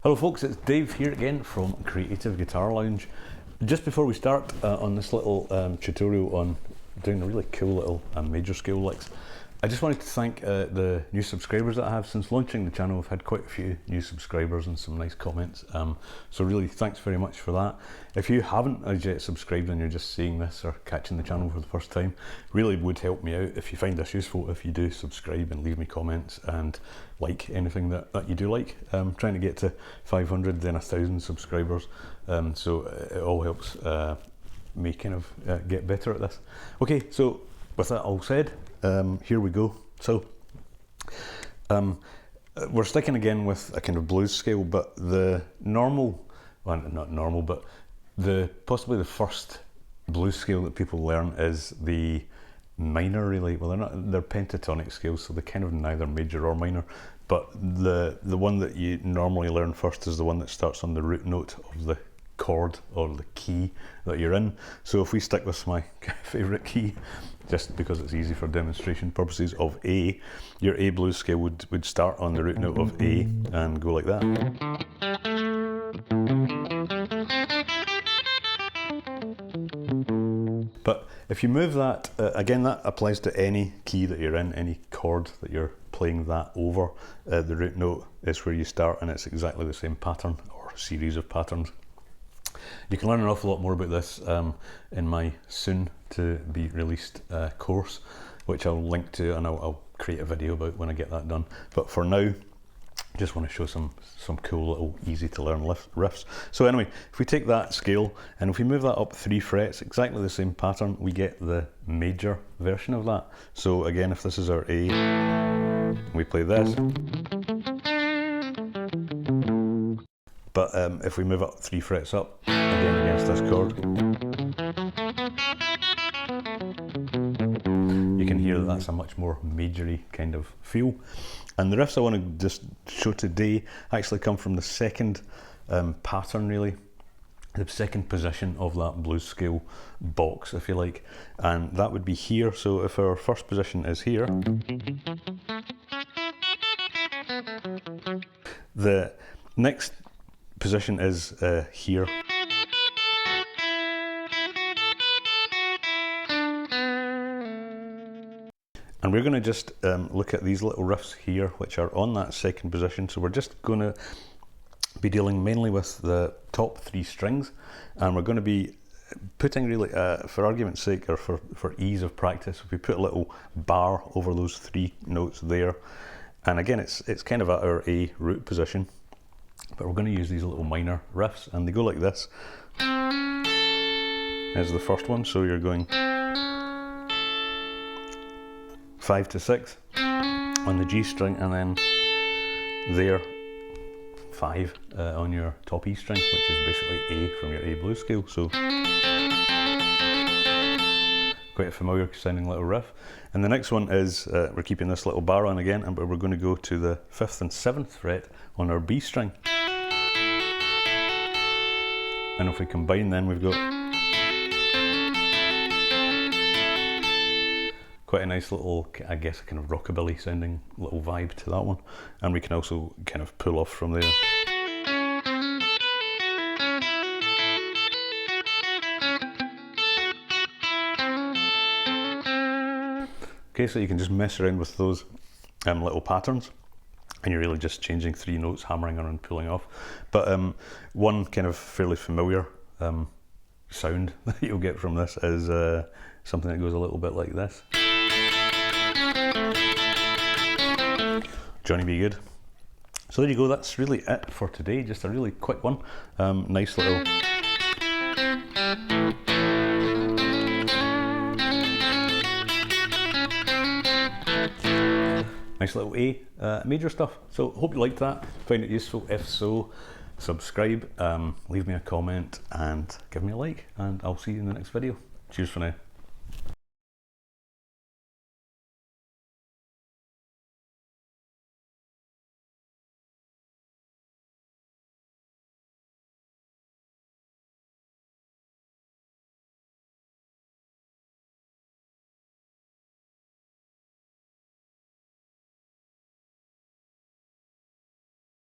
Hello folks, it's Dave here again from Creative Guitar Lounge. Just before we start on this little tutorial on doing a really cool little major scale licks, I just wanted to thank the new subscribers that I have. Since launching the channel, I've had quite a few new subscribers and some nice comments, so really thanks very much for that. If you haven't as yet subscribed and you're just seeing this or catching the channel for the first time, really would help me out if you find this useful, if you do subscribe and leave me comments and like anything that you do like. I'm trying to get to 500 then 1,000 subscribers, so it all helps me kind of get better at this. Okay, so with that all said, here we go. So we're sticking again with a kind of blues scale, but the normal, well, not normal, but possibly the first blues scale that people learn is the minor, really. Well, they're pentatonic scales, so they're kind of neither major or minor, but the one that you normally learn first is the one that starts on the root note of the chord or the key that you're in. So if we stick with my favourite key, just because it's easy for demonstration purposes, of A, your A blues scale would start on the root note of A and go like that. But if you move that, again, that applies to any key that you're in, any chord that you're playing that over. The root note is where you start, and it's exactly the same pattern or series of patterns. You can learn an awful lot more about this in my soon to be released course, which I'll link to, and I'll create a video about when I get that done. But for now, just want to show some cool little easy to learn riffs. So anyway, if we take that scale and if we move that up 3 frets, exactly the same pattern, we get the major version of that. So again, if this is our A, we play this. But if we move up 3 frets up, again against this chord, you can hear that that's a much more majory kind of feel. And the riffs I want to just show today actually come from the second pattern, really, the second position of that blues scale box, if you like, and that would be here. So if our first position is here, the next position is here. And we're going to just look at these little riffs here, which are on that second position. So we're just going to be dealing mainly with the top 3 strings, and we're going to be putting really, for argument's sake, or for ease of practice, if we put a little bar over those 3 notes there, and again it's kind of at our A root position, but we're going to use these little minor riffs, and they go like this. As the first one, so you're going 5 to 6 on the G string, and then there 5 on your top E string, which is basically A from your A blues scale. So quite a familiar sounding little riff. And the next one is, we're keeping this little bar on again, but we're going to go to the 5th and 7th fret on our B string. And if we combine, then we've got quite a nice little, I guess, kind of rockabilly sounding little vibe to that one. And we can also kind of pull off from there. Okay, so you can just mess around with those little patterns, and you're really just changing 3 notes, hammering on and pulling off. But one kind of fairly familiar sound that you'll get from this is something that goes a little bit like this. Johnny Be Good. So there you go, that's really it for today, just a really quick one. Nice little A major stuff. So hope you liked that, found it useful. If so, subscribe, leave me a comment and give me a like, and I'll see you in the next video. Cheers for now.